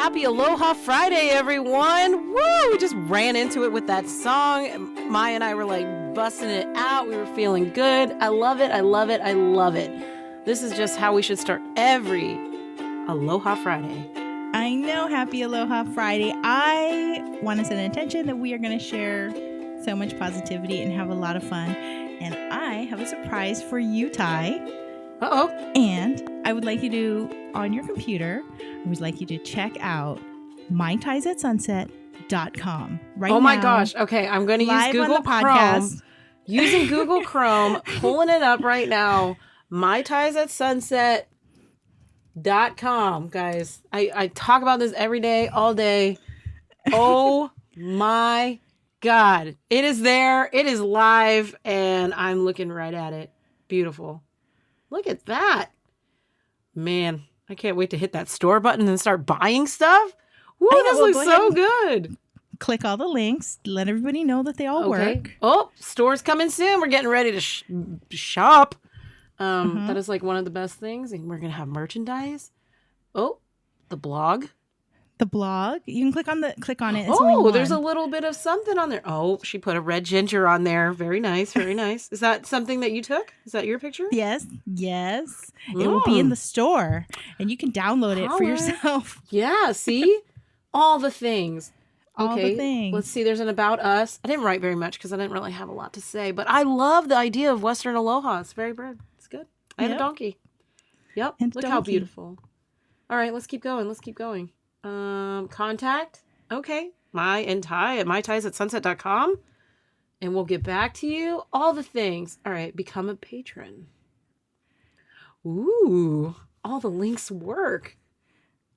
Happy Aloha Friday, everyone. Woo! We just ran into it with that song. Maya and I were like busting it out. We were feeling good. I love it. I love it. I love it. This is just how we should start every Aloha Friday. I know. Happy Aloha Friday. I want to set an intention that we are going to share so much positivity and have a lot of fun. And I have a surprise for you, Ty. Uh-oh. And I would like you to, on your computer, I would like you to check out mytiesatsunset.com right now. Oh my gosh. Okay, I'm going to use Google Chrome. Using Google Chrome, pulling it up right now. mytiesatsunset.com, guys. I talk about this every day, all day. Oh my God. It is there. It is live, and I'm looking right at it. Beautiful. Look at that. Man, I can't wait to hit that store button and start buying stuff. Woo, this looks so good. Click all the links. Let everybody know that they all work. Oh, store's coming soon. We're getting ready to shop. That is like one of the best things. And we're going to have merchandise. Oh, the blog. The blog. You can click on it. It's there's a little bit of something on there. Oh, she put a red ginger on there. Very nice. Very nice. Is that something that you took? Is that your picture? Yes. It will be in the store and you can download it for yourself. Yeah. See? All the things. All the things. Let's see. There's an about us. I didn't write very much because I didn't really have a lot to say, but I love the idea of Western Aloha. It's very good. It's good. I had a donkey. Yep. Look how beautiful. All right. Let's keep going. Contact. Okay. My and Ty at mytiesatsunset.com. And we'll get back to you. All the things. All right. Become a patron. Ooh. All the links work.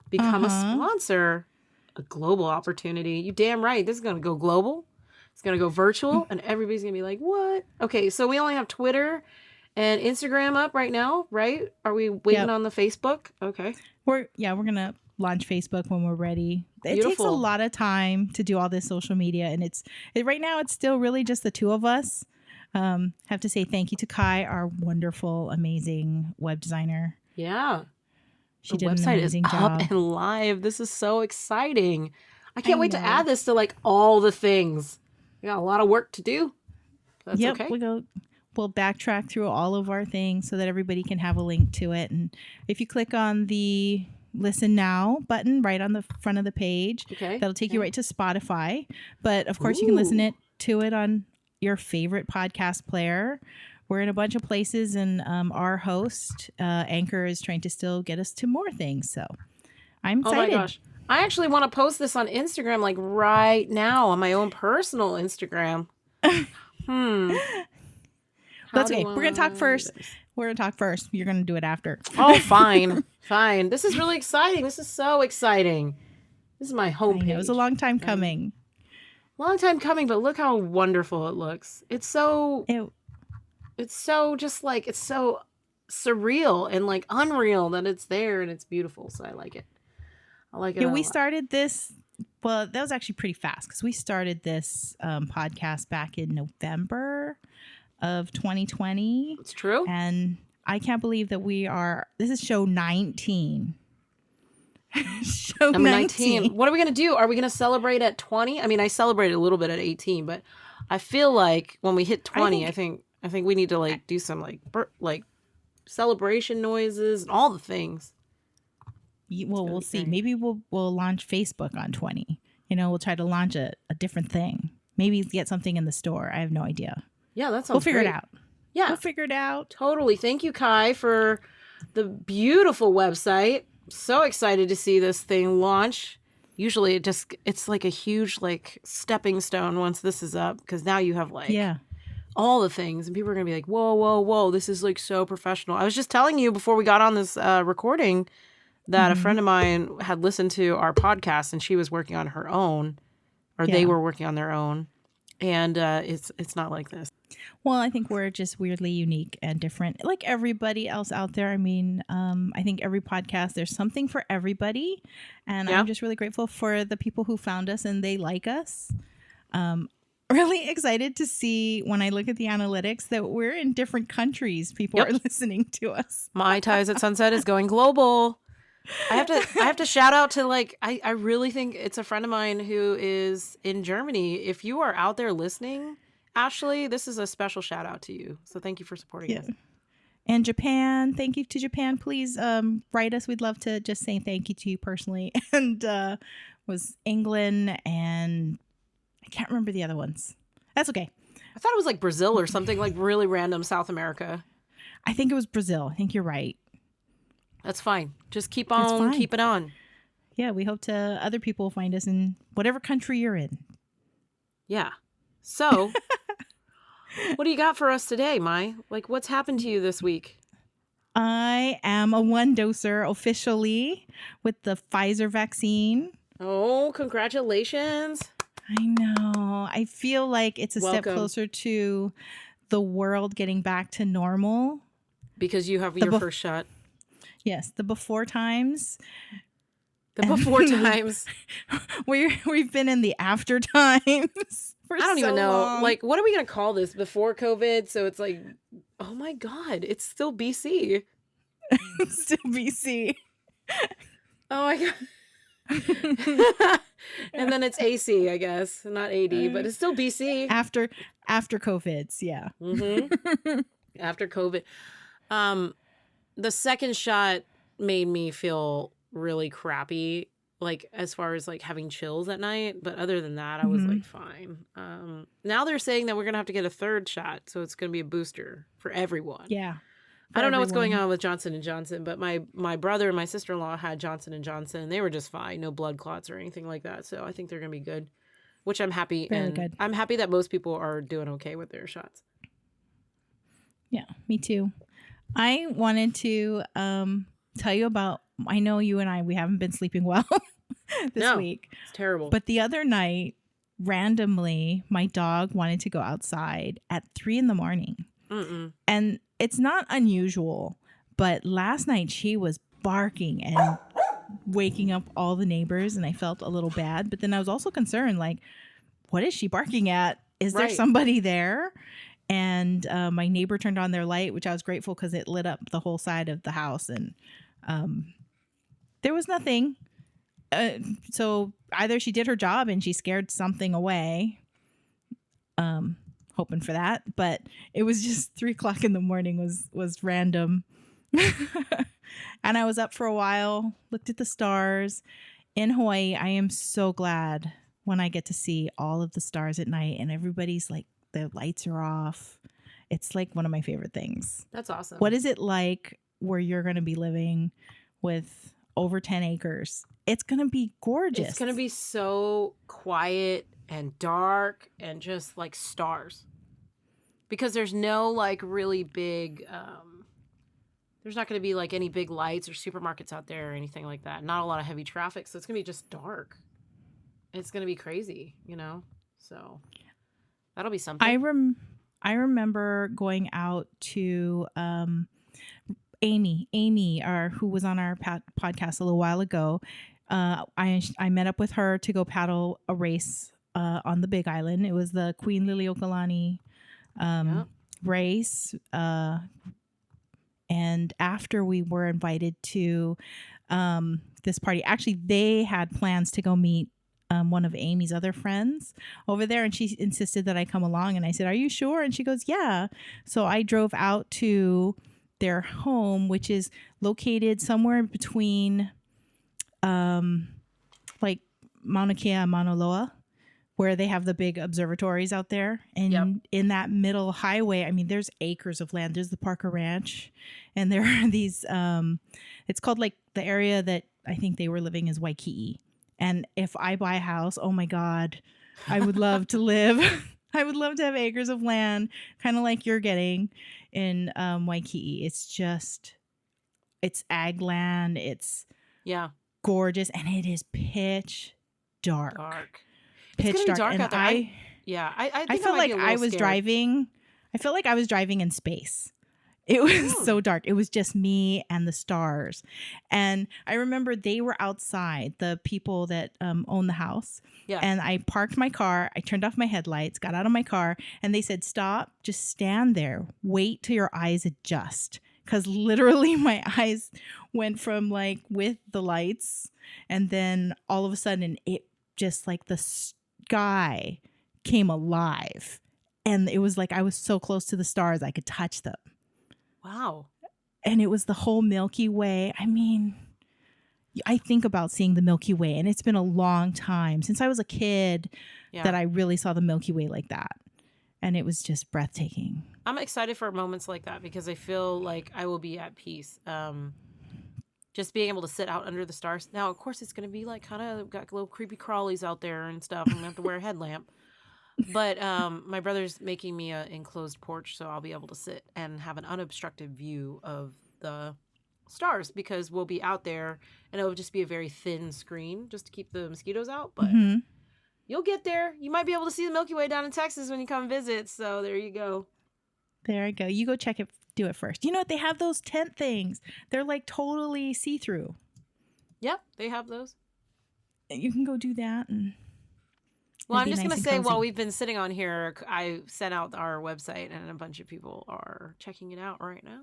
Become a sponsor. A global opportunity. You damn right. This is going to go global. It's going to go virtual. And everybody's going to be like, what? Okay. So we only have Twitter and Instagram up right now, right? Are we waiting on the Facebook? Okay. We're going to launch Facebook when we're ready. It takes a lot of time to do all this social media, and right now it's still really just the two of us. Have to say thank you to Kai, our wonderful, amazing web designer. Yeah, she did an amazing job. Up and live. This is so exciting. I can't wait to add this to like all the things. We got a lot of work to do. That's okay. We'll backtrack through all of our things so that everybody can have a link to it. And if you click on the Listen Now button right on the front of the page, that'll take you right to Spotify. But of course, you can listen to it on your favorite podcast player. We're in a bunch of places, and our host, Anchor, is trying to still get us to more things. So I'm excited. Oh my gosh. I actually want to post this on Instagram like right now on my own personal Instagram. That's okay. We're going to talk first. You're going to do it after. Oh, fine. Fine. This is really exciting. This is so exciting. This is my homepage. It was a long time coming. But look how wonderful it looks. It's so just like, it's so surreal and like unreal that it's there and it's beautiful. So I like it. Yeah, we started this. Well, that was actually pretty fast because we started this podcast back in November of 2020. It's true. And I can't believe that this is show 19. Number 19. What are we going to do? Are we going to celebrate at 20? I mean, I celebrated a little bit at 18, but I feel like when we hit 20, I think we need to like do some like celebration noises and all the things. Well, we'll see. Maybe we'll launch Facebook on 20. We'll try to launch a different thing. Maybe get something in the store. I have no idea. Yeah, that sounds We'll figure great. it out. Yeah. We'll figure it out. Totally. Thank you, Kai, for the beautiful website. So excited to see this thing launch. Usually it's like a huge like stepping stone once this is up, because now you have like all the things and people are going to be like, whoa, this is like so professional. I was just telling you before we got on this recording that a friend of mine had listened to our podcast and she was working on her own, or they were working on their own. And it's not like this. Well, I think we're just weirdly unique and different, like everybody else out there. I mean, I think every podcast, there's something for everybody. And I'm just really grateful for the people who found us and they like us. Really excited to see when I look at the analytics that we're in different countries. People are listening to us. My Ties at Sunset is going global. I have to shout out to I really think it's a friend of mine who is in Germany. If you are out there listening, Ashley, this is a special shout out to you. So thank you for supporting Yeah. us. And Japan, thank you to Japan. Please write us. We'd love to just say thank you to you personally. And was England, and I can't remember the other ones. That's okay. I thought it was like Brazil or something, like really random South America. I think it was Brazil. I think you're right. That's fine. Just keep on keeping on. Yeah, we hope to other people find us in whatever country you're in. Yeah. So, what do you got for us today, Mai? Like, what's happened to you this week? I am a one-doser officially with the Pfizer vaccine. Oh, congratulations. I know. I feel like it's a Welcome. step closer to the world getting back to normal. Because you have your first shot. Yes, the before times. The before times. We've been in the after times. I don't even know. Long. Like, what are we going to call this? Before COVID? So it's like, oh my God, it's still BC. Still BC. Oh my God. And then it's AC, I guess. Not AD, but it's still BC. After COVID's, yeah. Mm-hmm. After COVID. The second shot made me feel really crappy, like as far as like having chills at night. But other than that, I was like fine. Now they're saying that we're going to have to get a third shot. So it's going to be a booster for everyone. Yeah. I don't know what's going on with Johnson & Johnson, but my brother and my sister-in-law had Johnson & Johnson, and they were just fine. No blood clots or anything like that. So I think they're going to be good, which I'm happy. Very good. I'm happy that most people are doing okay with their shots. Yeah, me too. I wanted to tell you about, I know you and we haven't been sleeping well this week. It's terrible. But the other night, randomly, my dog wanted to go outside at 3 a.m. And it's not unusual, but last night she was barking and waking up all the neighbors, and I felt a little bad. But then I was also concerned, like, what is she barking at? Is there somebody there? And my neighbor turned on their light, which I was grateful because it lit up the whole side of the house. And there was nothing. So either she did her job and she scared something away. Hoping for that. But it was just 3 o'clock in the morning was random. And I was up for a while, looked at the stars. In Hawaii, I am so glad when I get to see all of the stars at night and everybody's like, the lights are off. It's like one of my favorite things. That's awesome. What is it like where you're going to be living with over 10 acres? It's going to be gorgeous. It's going to be so quiet and dark and just like stars. Because there's no like really big, there's not going to be like any big lights or supermarkets out there or anything like that. Not a lot of heavy traffic. So it's going to be just dark. It's going to be crazy, you know? So that'll be something. I remember going out to Amy, who was on our podcast a little while ago. I met up with her to go paddle a race on the Big Island. It was the Queen Liliuokalani race. And after we were invited to this party, actually, they had plans to go meet one of Amy's other friends over there, and she insisted that I come along, and I said, "Are you sure?" And she goes, "Yeah." So I drove out to their home, which is located somewhere between like Mauna Kea and Mauna Loa, where they have the big observatories out there. And in that middle highway, I mean, there's acres of land. There's the Parker Ranch, and there are these it's called, like, the area that I think they were living is Waikiki. And if I buy a house, oh my God, I would love to live. I would love to have acres of land, kind of like you're getting in Waikiki. It's ag land. It's gorgeous, and it is pitch dark. Pitch it's dark. Dark and out there. I felt like I was scared. driving. I felt like I was driving in space. It was so dark. It was just me and the stars. And I remember they were outside, the people that own the house. Yeah. And I parked my car. I turned off my headlights, got out of my car, and they said, "Stop, just stand there. Wait till your eyes adjust, because literally my eyes went from like with the lights, and then all of a sudden it just like the sky came alive, and it was like I was so close to the stars I could touch them. Wow. And it was the whole Milky Way. I mean, I think about seeing the Milky Way, and it's been a long time since I was a kid that I really saw the Milky Way like that. And it was just breathtaking. I'm excited for moments like that because I feel like I will be at peace. Just being able to sit out under the stars. Now, of course, it's going to be like kind of got little creepy crawlies out there and stuff. I'm going to have to wear a headlamp. But my brother's making me an enclosed porch, so I'll be able to sit and have an unobstructed view of the stars because we'll be out there and it'll just be a very thin screen just to keep the mosquitoes out. But you'll get there. You might be able to see the Milky Way down in Texas when you come visit. So there you go. There you go. You go check it. Do it first. You know what? They have those tent things. They're like totally see-through. Yep, they have those. You can go do that. And well, I'm just going to say while we've been sitting on here, I sent out our website and a bunch of people are checking it out right now.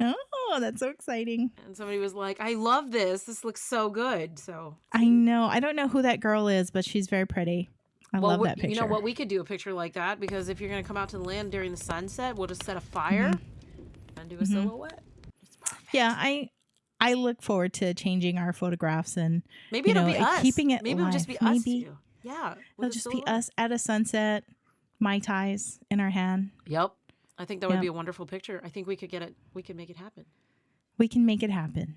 Oh, that's so exciting. And somebody was like, I love this. This looks so good. So I know. I don't know who that girl is, but she's very pretty. I love that picture. You know what? We could do a picture like that because if you're going to come out to the land during the sunset, we'll just set a fire and do a silhouette. It's perfect. Yeah, I look forward to changing our photographs and maybe it'll be us. Keeping it maybe live. It'll just be us too. Yeah. It'll just be us at a sunset, Mai Tais in our hand. Yep. I think that would be a wonderful picture. I think we could get it. We could make it happen. We can make it happen.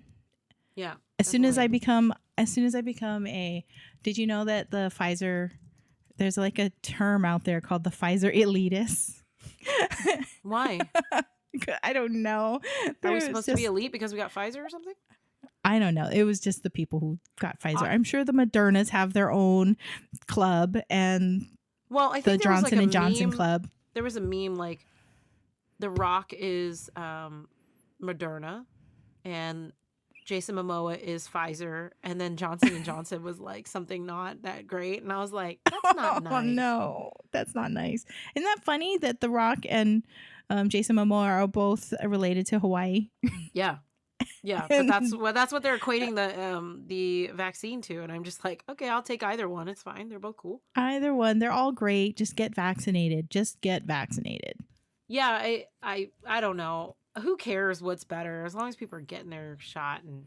Yeah. As soon as I become a, did you know that the Pfizer, there's like a term out there called the Pfizer elitist? Why? I don't know. Are we supposed to be elite because we got Pfizer or something? I don't know. It was just the people who got Pfizer. I'm sure the Modernas have their own club, and I think the Johnson and Johnson club. There was a meme like The Rock is Moderna and Jason Momoa is Pfizer, and then Johnson and Johnson was like something not that great, and I was like, that's not nice. Oh no, that's not nice. Isn't that funny that The Rock and Jason Momoa are both related to Hawaii? Yeah. But that's what they're equating the vaccine to, and I'm just like, okay, I'll take either one. It's fine. They're both cool. Either one, they're all great. Just get vaccinated. Yeah, I don't know. Who cares what's better as long as people are getting their shot and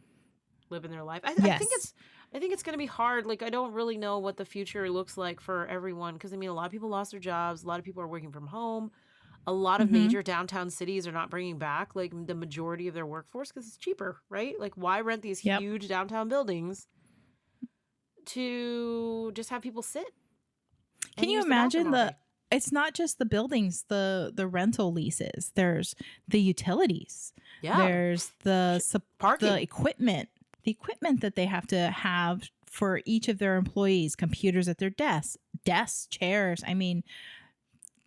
living their life. I think it's going to be hard. Like, I don't really know what the future looks like for everyone because I mean, a lot of people lost their jobs. A lot of people are working from home. A lot of major downtown cities are not bringing back like the majority of their workforce because it's cheaper, right? Like, why rent these huge downtown buildings to just have people sit? Can you imagine it's not just the buildings, the rental leases. There's the utilities. Yeah. There's the equipment that they have to have for each of their employees, computers at their desks, chairs. I mean,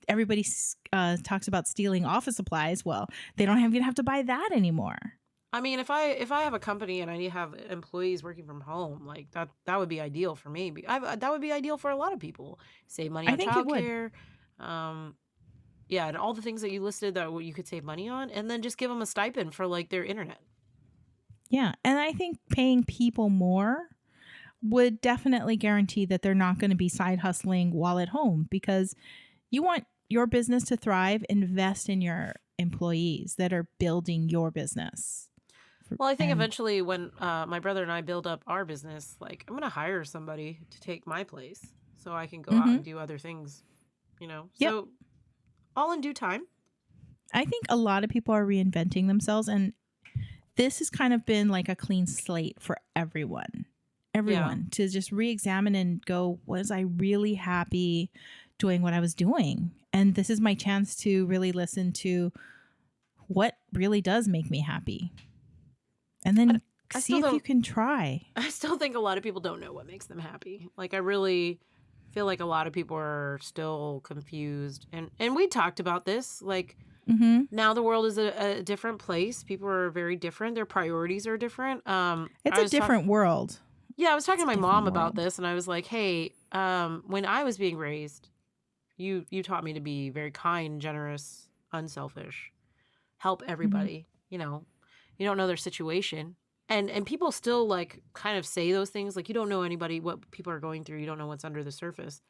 everybody talks about stealing office supplies. Well, they don't even have to buy that anymore. I mean, if I have a company and I need to have employees working from home, like that would be ideal for me. That would be ideal for a lot of people. Save money on childcare. And all the things that you listed that you could save money on, and then just give them a stipend for like their internet. Yeah, and I think paying people more would definitely guarantee that they're not going to be side hustling while at home, because you want your business to thrive. Invest in your employees that are building your business. Well, I think eventually when my brother and I build up our business, like I'm going to hire somebody to take my place so I can go out and do other things, you know? So all in due time. I think a lot of people are reinventing themselves, and this has kind of been like a clean slate for everyone to just re-examine and go, was I really happy doing what I was doing? And this is my chance to really listen to what really does make me happy. And then see if you can try. I still think a lot of people don't know what makes them happy. Like, I really feel like a lot of people are still confused. And we talked about this. Like, now the world is a different place. People are very different. Their priorities are different. It's a different world. Yeah, I was talking to my mom about this, and I was like, hey, when I was being raised, you taught me to be very kind, generous, unselfish, help everybody. you know, you don't know their situation. And people still like kind of say those things like you don't know anybody, what people are going through, you don't know what's under the surface.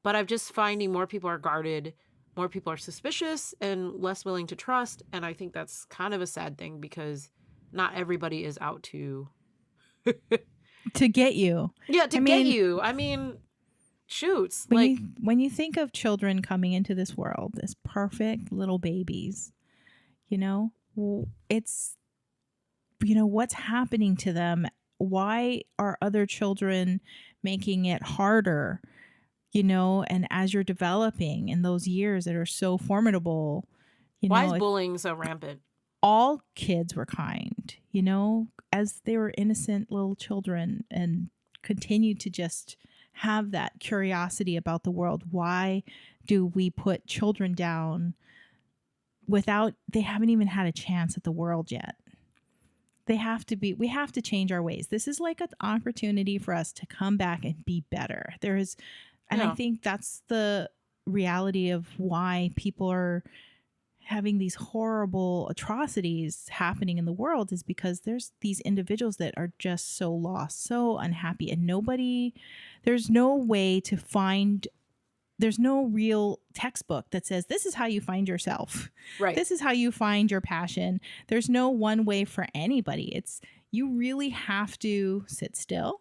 But I'm just finding more people are guarded, more people are suspicious and less willing to trust, and I think that's kind of a sad thing because not everybody is out to to get you. Yeah, to get you. I mean, shoots. When you think of children coming into this world as perfect little babies, you know, it's, you know, what's happening to them? Why are other children making it harder? You know, and as you're developing in those years that are so formidable, you know, why is bullying so rampant? All kids were kind, you know, as they were innocent little children and continue to just have that curiosity about the world. Why do we put children down without, they haven't even had a chance at the world yet? We have to change our ways. This is like an opportunity for us to come back and be better. And I think that's the reality of why people are having these horrible atrocities happening in the world, is because there's these individuals that are just so lost, so unhappy, and there's no way to find, there's no real textbook that says this is how you find yourself. Right. This is how you find your passion. There's no one way for anybody. It's, you really have to sit still.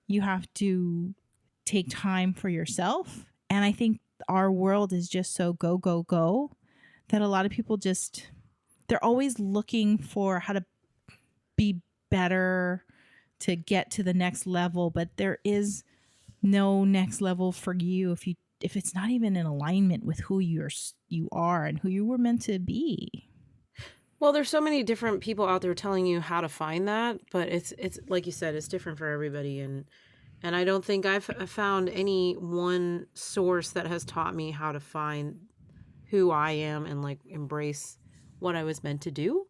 You have to take time for yourself. And I think our world is just so go, go, go that a lot of people they're always looking for how to be better, to get to the next level. But there is no next level for you if it's not even in alignment with who you are and who you were meant to be. Well, there's so many different people out there telling you how to find that, but it's like you said, it's different for everybody. And I don't think I've found any one source that has taught me how to find who I am and like embrace what I was meant to do.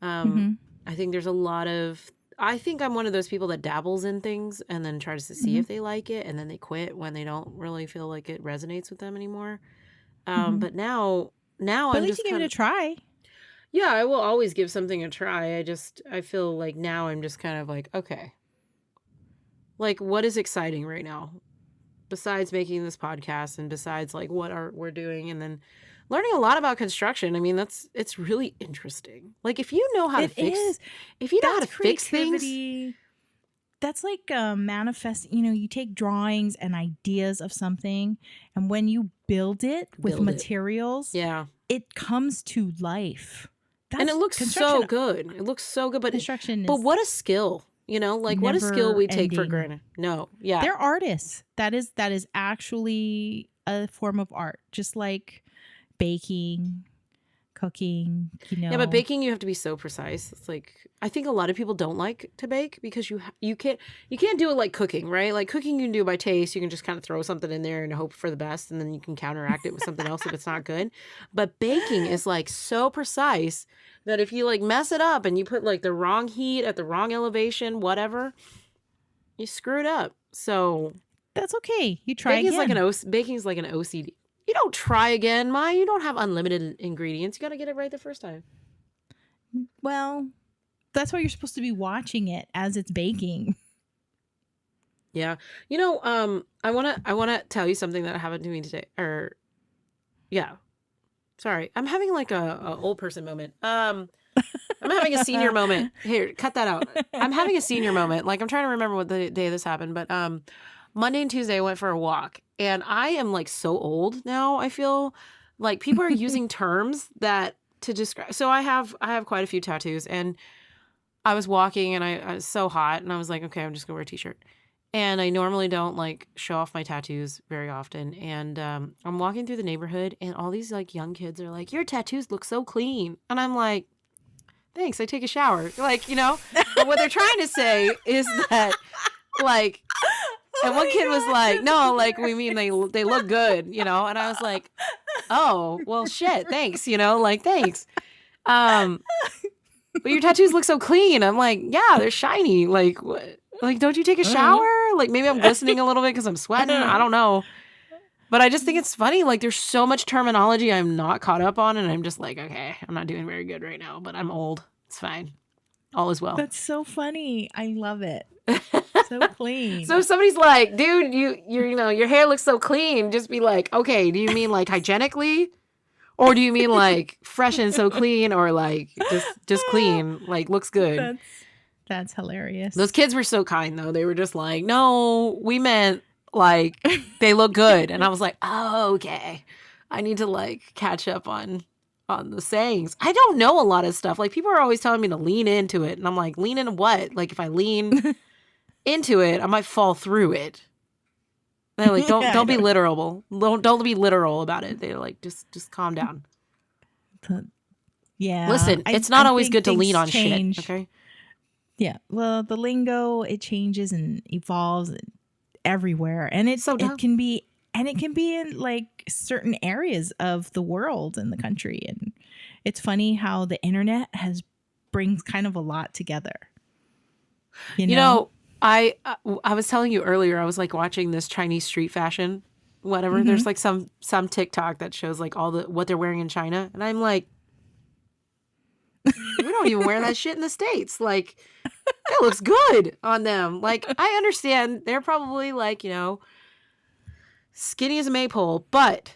I think there's a lot of, I think I'm one of those people that dabbles in things and then tries to see if they like it, and then they quit when they don't really feel like it resonates with them anymore. But now but I'm at least just you give it a try. Yeah, I will always give something a try. I feel like now I'm just kind of like, okay, like what is exciting right now besides making this podcast and besides like what we're doing, and then learning a lot about construction. I mean, it's really interesting. Like if you know how to fix things, that's like manifest, you know, you take drawings and ideas of something, and when you build it with materials, it comes to life. And it looks so good. It looks so good, but construction but what a skill. You know, like what a skill we take for granted. No, yeah. They're artists. That is actually a form of art, just like baking, cooking, you know. Yeah, but baking, you have to be so precise. It's like, I think a lot of people don't like to bake because you can't do it like cooking, right? Like cooking you can do by taste. You can just kind of throw something in there and hope for the best, and then you can counteract it with something else if it's not good. But baking is like so precise that if you like mess it up and you put like the wrong heat at the wrong elevation, whatever, you screw it up. So that's okay. You try again. Baking is like an OCD. You don't try again, Ma. You don't have unlimited ingredients. You got to get it right the first time. Well, that's why you're supposed to be watching it as it's baking. Yeah. You know, I want to tell you something that happened to me today. Sorry. I'm having like a old person moment. I'm having a senior moment. Here, cut that out. I'm having a senior moment. Like I'm trying to remember what the day this happened, but Monday and Tuesday I went for a walk, and I am like so old now. I feel like people are using terms that to describe. So I have quite a few tattoos, and I was walking and I was so hot, and I was like, okay, I'm just gonna wear a t-shirt. And I normally don't like show off my tattoos very often. And I'm walking through the neighborhood, and all these like young kids are like, your tattoos look so clean. And I'm like, thanks, I take a shower. Like, you know, but what they're trying to say is that like, and one kid was like, no, like we mean they look good, you know? And I was like, oh, well shit, thanks, you know, like thanks. But your tattoos look so clean. I'm like, yeah, they're shiny. Like what? Like, don't you take a shower? Like maybe I'm glistening a little bit because I'm sweating. I don't know. But I just think it's funny. Like, there's so much terminology I'm not caught up on, and I'm just like, okay, I'm not doing very good right now, but I'm old. It's fine. All is well. That's so funny. I love it. So clean. So if somebody's like, dude, your hair looks so clean, just be like, okay, do you mean like hygienically? Or do you mean like fresh and so clean, or like just clean, like looks good? That's hilarious. Those kids were so kind though. They were just like, no, we meant like they look good. And I was like, oh, okay. I need to like catch up on the sayings. I don't know a lot of stuff. Like people are always telling me to lean into it. And I'm like, lean into what? Like if I lean into it, I might fall through it. They're like, don't be literal. Don't be literal about it. They're like, just calm down. Yeah. Listen, it's not always good to lean on shit. Okay. Yeah. Well, the lingo, it changes and evolves everywhere, and it can be in like certain areas of the world and the country, and it's funny how the internet brings kind of a lot together. You know, I was telling you earlier, I was like watching this Chinese street fashion, whatever. Mm-hmm. There's like some TikTok that shows like all what they're wearing in China, and I'm like, we don't even wear that shit in the States. Like, it looks good on them. Like, I understand they're probably like, skinny as a maypole, but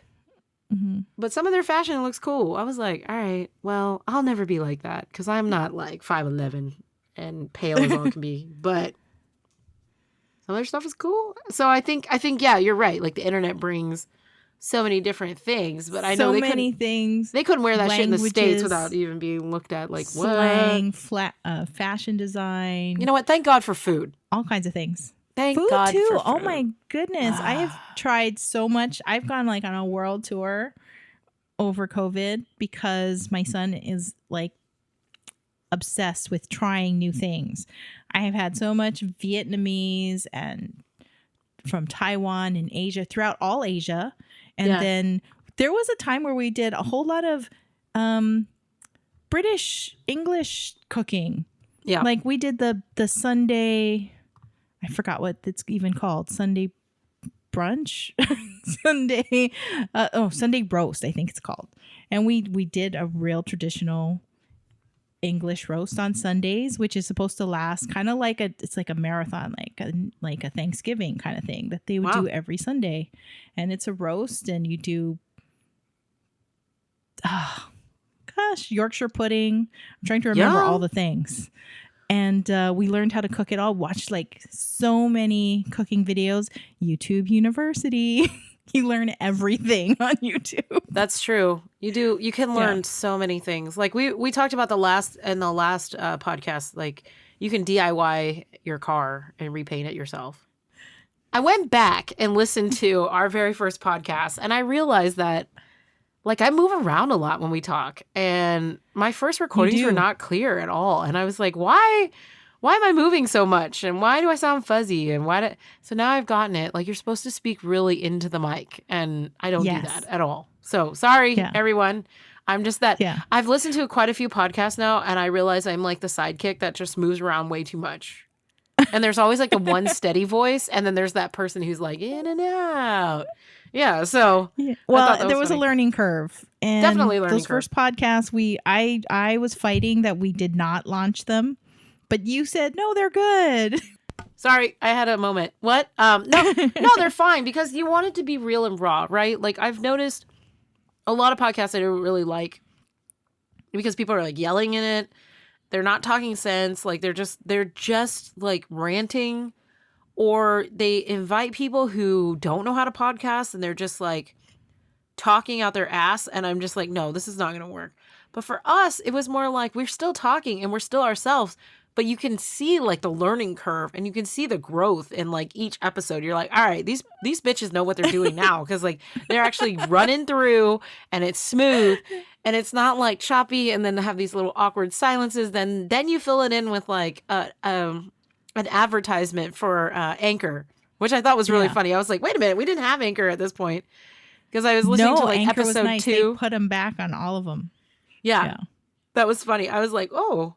some of their fashion looks cool. I was like, all right, well, I'll never be like that because I'm not like 5'11" and pale as all can be, but some of their stuff is cool. So I think, yeah, you're right. Like the internet brings so many different things, but I know they couldn't wear that shit in the States without even being looked at like slang, what? Fashion design. You know what? Thank God for food. All kinds of things. Thank food God too. for food. Oh my goodness. I have tried so much. I've gone like on a world tour over COVID because my son is like obsessed with trying new things. I have had so much Vietnamese and from Taiwan and Asia, throughout all Asia. And then there was a time where we did a whole lot of British English cooking. Yeah. Like we did the Sunday, I forgot what it's even called, Sunday brunch, Sunday roast, I think it's called. And we did a real traditional English roast on Sundays, which is supposed to last kind of like it's like a marathon, like a Thanksgiving kind of thing that they would do every Sunday. And it's a roast, and you do Yorkshire pudding. I'm trying to remember all the things. And we learned how to cook it all. Watched like so many cooking videos. YouTube University. You learn everything on YouTube. That's true. You do. You can learn so many things. Like we talked about the last podcast. Like you can DIY your car and repaint it yourself. I went back and listened to our very first podcast, and I realized that like I move around a lot when we talk, and my first recordings were not clear at all. And I was like, why am I moving so much? And why do I sound fuzzy? And so now I've gotten it. Like you're supposed to speak really into the mic, and I don't do that at all. So sorry, everyone. I'm just that. Yeah. I've listened to quite a few podcasts now, and I realize I'm like the sidekick that just moves around way too much. And there's always like the one steady voice, and then there's that person who's like in and out. Yeah. So well, there was a learning curve, and definitely learning those curve. First podcasts, I was fighting that we did not launch them. But you said, no, they're good. Sorry, I had a moment. What? No, they're fine because you want it to be real and raw, right? Like I've noticed a lot of podcasts I don't really like because people are like yelling in it. They're not talking sense. Like they're just like ranting, or they invite people who don't know how to podcast and they're just like talking out their ass. And I'm just like, no, this is not going to work. But for us, it was more like we're still talking and we're still ourselves. But you can see like the learning curve, and you can see the growth in like each episode. You're like, all right, these bitches know what they're doing now, because like they're actually running through, and it's smooth, and it's not like choppy, and then have these little awkward silences. Then you fill it in with like an advertisement for Anchor, which I thought was really funny. I was like, wait a minute, we didn't have Anchor at this point, because I was listening to like Anchor episode was nice. 2. They put them back on all of them. Yeah, that was funny. I was like, oh.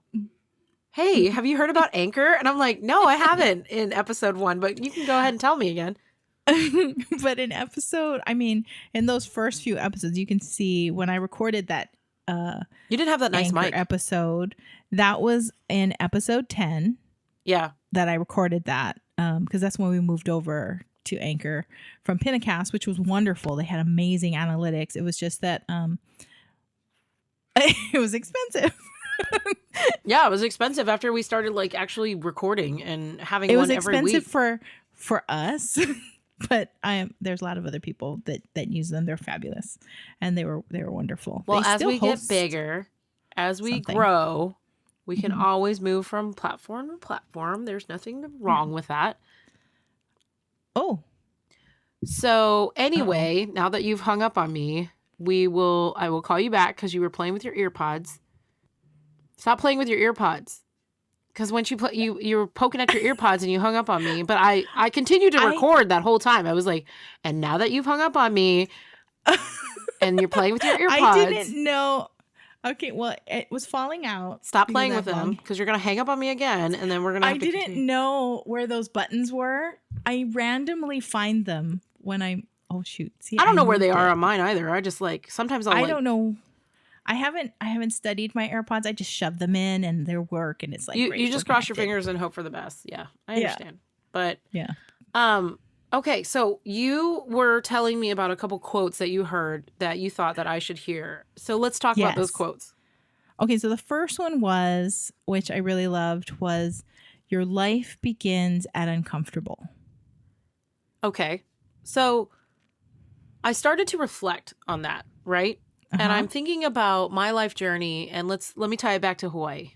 Hey, have you heard about Anchor? And I'm like, no, I haven't in episode 1, but you can go ahead and tell me again. But in those first few episodes, you can see when I recorded that you didn't have that nice Anchor mic episode, that was in episode 10. Yeah. That I recorded that because that's when we moved over to Anchor from Pinacast, which was wonderful. They had amazing analytics. It was just that it was expensive. Yeah, it was expensive after we started like actually recording and having it one was every week. expensive for us. But there's a lot of other people that use them. They're fabulous, and they were wonderful. Well, they as we get bigger, as we grow, we can always move from platform to platform. There's nothing wrong with that. Oh. So anyway, now that you've hung up on me, I will call you back because you were playing with your ear pods. Stop playing with your ear pods. Because once you were poking at your ear pods and you hung up on me, but I continued to record that whole time. I was like, and now that you've hung up on me and you're playing with your ear pods. I didn't know. Okay, well, it was falling out. Stop playing with them because you're going to hang up on me again and then we're going to have to continue. Know where those buttons were. I randomly find them when oh shoot. See, I don't know where they are on mine either. I just sometimes I don't know. I haven't studied my AirPods. I just shove them in and they work, and it's like you just cross your fingers and hope for the best. Yeah, I understand. But okay, so you were telling me about a couple quotes that you heard that you thought that I should hear. So let's talk about those quotes. Okay, so the first one was, which I really loved, was your life begins at uncomfortable. Okay, so I started to reflect on that, right? And I'm thinking about my life journey, and let me tie it back to Hawaii.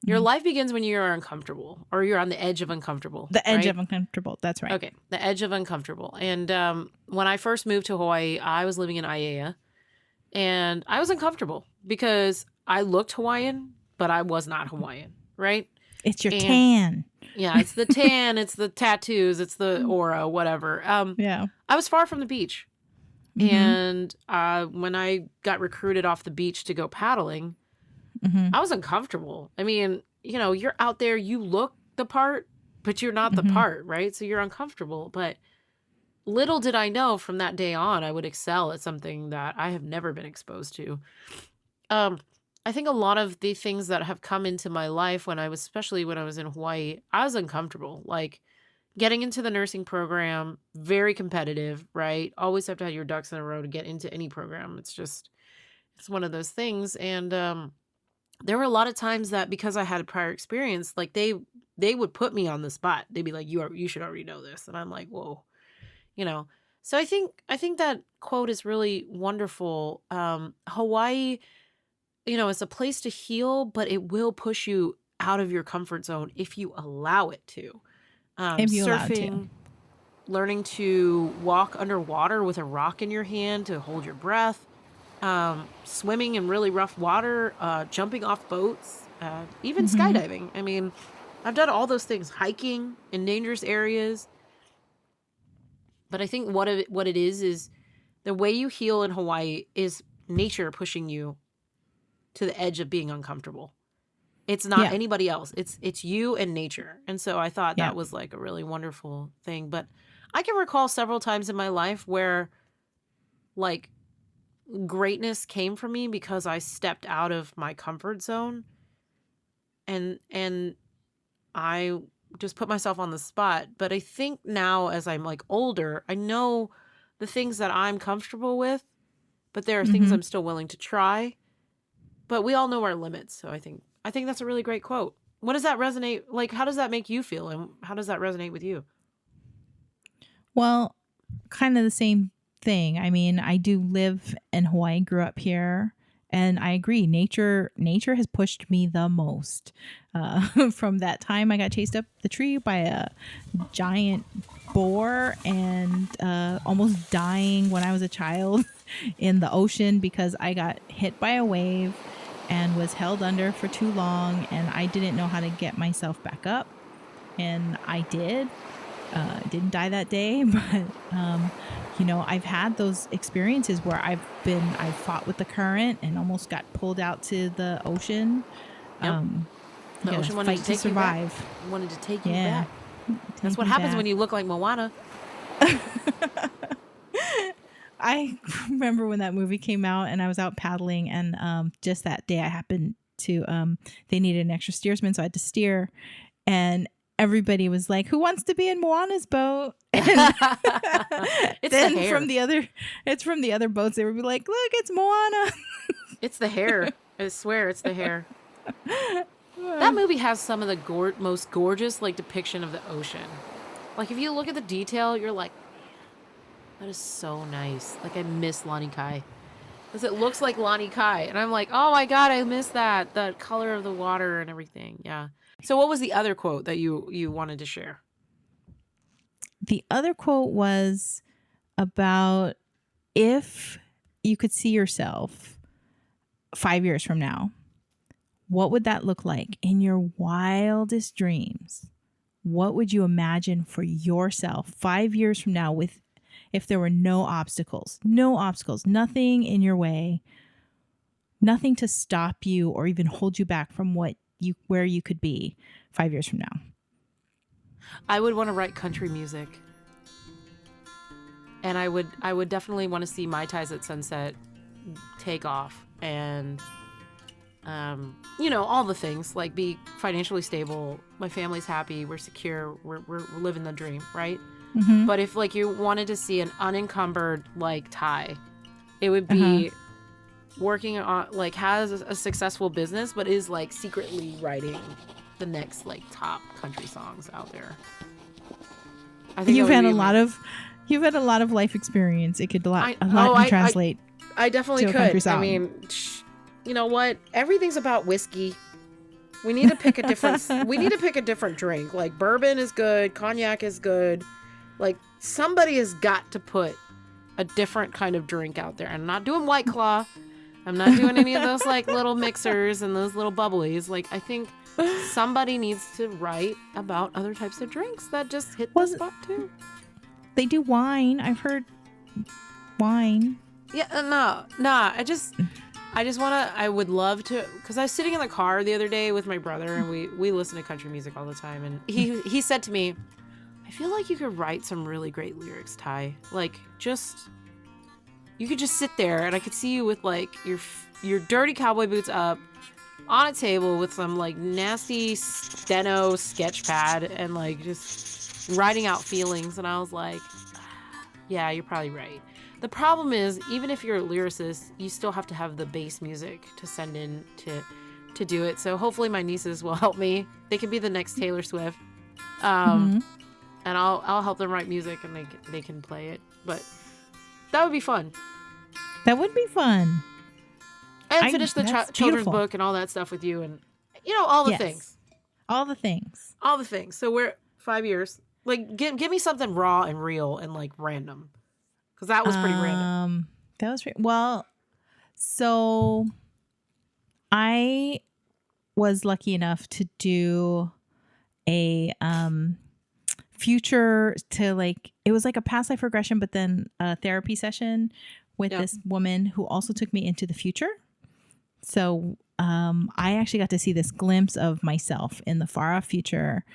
Your life begins when you're uncomfortable, or you're on the edge of uncomfortable. The edge of uncomfortable. That's right. Okay, the edge of uncomfortable. And when I first moved to Hawaii, I was living in Aiea, and I was uncomfortable because I looked Hawaiian, but I was not Hawaiian, right? It's your tan. Yeah, it's the tan, it's the tattoos, it's the aura, whatever. I was far from the beach. And when I got recruited off the beach to go paddling, I was uncomfortable. I mean, you're out there, you look the part, but you're not the part, right? So you're uncomfortable. But little did I know from that day on, I would excel at something that I have never been exposed to. I think a lot of the things that have come into my life especially when I was in Hawaii, I was uncomfortable. Like, getting into the nursing program, very competitive, right? Always have to have your ducks in a row to get into any program. It's one of those things. And there were a lot of times that because I had a prior experience, like they would put me on the spot. They'd be like, you should already know this. And I'm like, whoa, So I think that quote is really wonderful. Hawaii, is a place to heal, but it will push you out of your comfort zone if you allow it to. Surfing, learning to walk underwater with a rock in your hand to hold your breath, swimming in really rough water, jumping off boats, even skydiving. I mean, I've done all those things, hiking in dangerous areas. But I think what it is the way you heal in Hawaii is nature pushing you to the edge of being uncomfortable. It's not anybody else. It's you and nature. And so I thought that was like a really wonderful thing. But I can recall several times in my life where like greatness came from me because I stepped out of my comfort zone and I just put myself on the spot. But I think now as I'm like older, I know the things that I'm comfortable with, but there are things I'm still willing to try. But we all know our limits. So I think that's a really great quote. What does that resonate? Like, how does that make you feel? And how does that resonate with you? Well, kind of the same thing. I mean, I do live in Hawaii, grew up here, and I agree. Nature has pushed me the most. From that time I got chased up the tree by a giant boar and almost dying when I was a child in the ocean because I got hit by a wave and was held under for too long, and I didn't know how to get myself back up, and I did. Didn't die that day, but I've had those experiences where I fought with the current and almost got pulled out to the ocean. Yep. The ocean wanted to take survive. You back. Wanted to take you back. That's what happens when you look like Moana. I remember when that movie came out and I was out paddling, and just that day I happened to they needed an extra steersman, so I had to steer, and everybody was like, "Who wants to be in Moana's boat?" And It's then the hair. from the other boats, they would be like, "Look, it's Moana." It's the hair. I swear, it's the hair. That movie has some of the most gorgeous like depiction of the ocean. Like if you look at the detail, you're like, that is so nice. Like I miss Lani Kai. Because it looks like Lani Kai. And I'm like, oh my God, I miss that. The color of the water and everything. Yeah. So what was the other quote that you wanted to share? The other quote was about if you could see yourself 5 years from now, what would that look like in your wildest dreams? What would you imagine for yourself 5 years from now if there were no obstacles, nothing in your way, nothing to stop you or even hold you back from where you could be 5 years from now? I would want to write country music. And I would definitely want to see Mai Tais at Sunset take off and all the things, like be financially stable, my family's happy, we're secure, we're living the dream, right? Mm-hmm. But if like you wanted to see an unencumbered like Thai, it would be working on like has a successful business, but is like secretly writing the next like top country songs out there. I think you've had a lot of life experience. It could a lot can translate. I definitely to a could. country song. I mean, you know what? Everything's about whiskey. We need to pick a different drink. Like bourbon is good, cognac is good. Like somebody has got to put a different kind of drink out there. I'm not doing White Claw. I'm not doing any of those like little mixers and those little bubblies. Like I think somebody needs to write about other types of drinks that just hit the spot too. They do wine. I've heard wine. Yeah, no. I would love to, because I was sitting in the car the other day with my brother and we listen to country music all the time. And he said to me, I feel like you could write some really great lyrics, Ty. Like you could just sit there and I could see you with like your dirty cowboy boots up on a table with some like nasty steno sketch pad and like just writing out feelings. And I was like, yeah, you're probably right. The problem is, even if you're a lyricist, you still have to have the bass music to send in to do it. So hopefully my nieces will help me. They can be the next Taylor Swift. And I'll help them write music and they can play it. But that would be fun. That would be fun. And finish the children's book and all that stuff with you and, all the things. All the things. All the things. So we're 5 years. Like, give me something raw and real and, like, random. Because that was pretty random. That was well. So I was lucky enough to do a future to like, it was like a past life regression, but then a therapy session with this woman who also took me into the future. So I actually got to see this glimpse of myself in the far off future,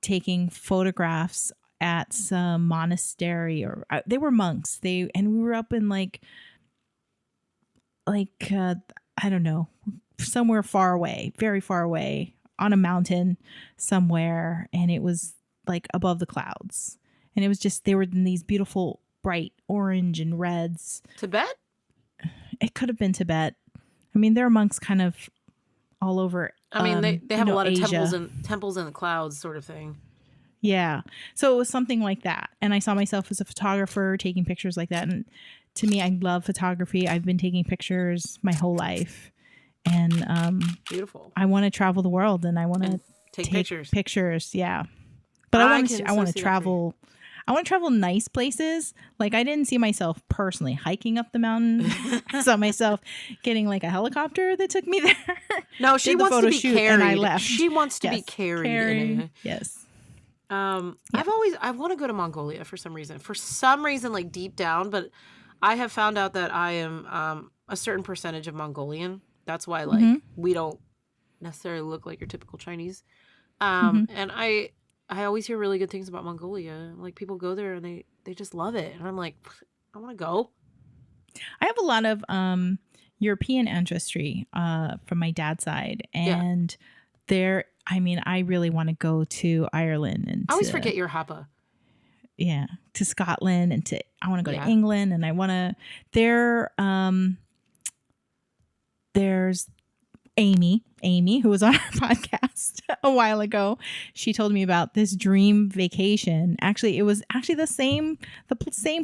taking photographs at some monastery, or they were monks. And we were up in like I don't know, somewhere far away, very far away on a mountain somewhere. And it was like above the clouds. And it was just, they were in these beautiful, bright orange and reds. Tibet? It could have been Tibet. I mean, there are monks kind of all over. I mean, they have a lot of Asia. temples in the clouds sort of thing. Yeah. So it was something like that. And I saw myself as a photographer taking pictures like that. And to me, I love photography. I've been taking pictures my whole life. And beautiful. I want to travel the world and I want to take pictures. Yeah. But I want to travel. I want to travel nice places. Like I didn't see myself personally hiking up the mountain. I saw myself getting like a helicopter that took me there. No, she wants to be carried. And I left. She wants to be carried. Yes. I want to go to Mongolia for some reason. Like deep down, but I have found out that I am a certain percentage of Mongolian. That's why we don't necessarily look like your typical Chinese. And I always hear really good things about Mongolia. Like people go there and they just love it. And I'm like, I want to go. I have a lot of European ancestry from my dad's side. And I really want to go to Ireland. And I always forget your Hapa. Yeah, to Scotland, and I want to go to England, and I want to. There's Amy, who was on our podcast a while ago. She told me about this dream vacation. Actually, it was the same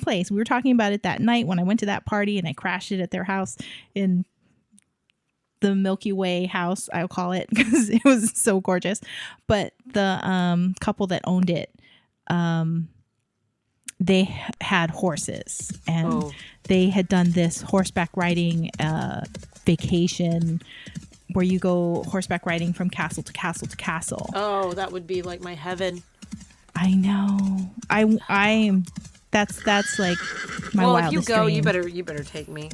place. We were talking about it that night when I went to that party, and I crashed it at their house in the Milky Way house, I'll call it, because it was so gorgeous. But the couple that owned it, they had horses, and they had done this horseback riding vacation where you go horseback riding from castle to castle to castle. Oh, that would be like my heaven. I know. I am. That's like my wildest if you go, dream. you better take me.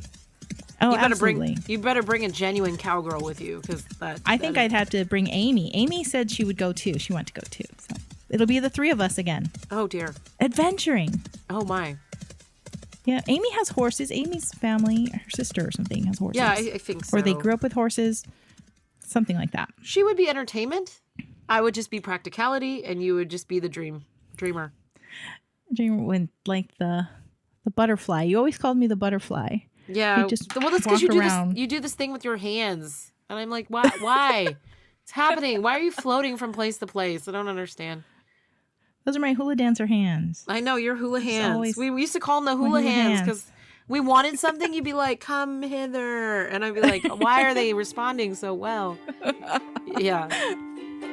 Oh, absolutely. You better bring a genuine cowgirl with you, because I'd have to bring Amy. Amy said she would go too. She wanted to go too. So it'll be the three of us again. Oh dear. Adventuring. Oh my. Yeah, Amy has horses. Amy's family, her sister or something, has horses. Yeah, I think so. Or they grew up with horses. Something like that. She would be entertainment. I would just be practicality, and you would just be the dreamer. Dreamer, when like the butterfly. You always called me the butterfly. Yeah. That's because you do this thing with your hands, and I'm like, why? Why? It's happening. Why are you floating from place to place? I don't understand. Those are my hula dancer hands. I know, your hula hands. We used to call them the hula hands because we wanted something. You'd be like, come hither. And I'd be like, why are they responding so well? Yeah,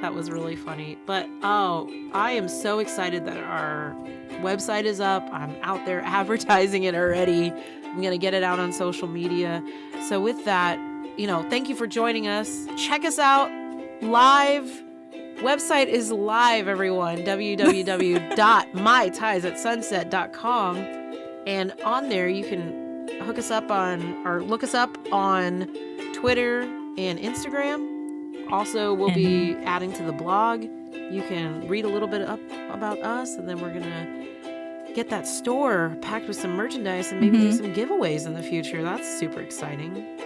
that was really funny. But, I am so excited that our website is up. I'm out there advertising it already. I'm going to get it out on social media. So with that, thank you for joining us. Check us out live. Website is live, everyone. www.mytiesatsunset.com. And on there, you can look us up on Twitter and Instagram. Also, we'll be adding to the blog. You can read a little bit up about us, and then we're going to get that store packed with some merchandise and maybe do some giveaways in the future. That's super exciting.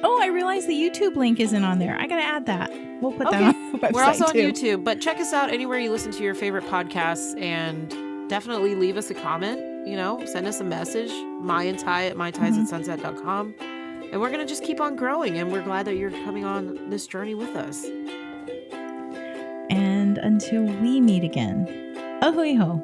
Oh, I realized the YouTube link isn't on there. I got to add that. We'll put that on the website. We're also on YouTube, but check us out anywhere you listen to your favorite podcasts, and definitely leave us a comment, send us a message, my and Ty at mytiesatsunset.com. And we're going to just keep on growing, and we're glad that you're coming on this journey with us. And until we meet again, ahoy ho.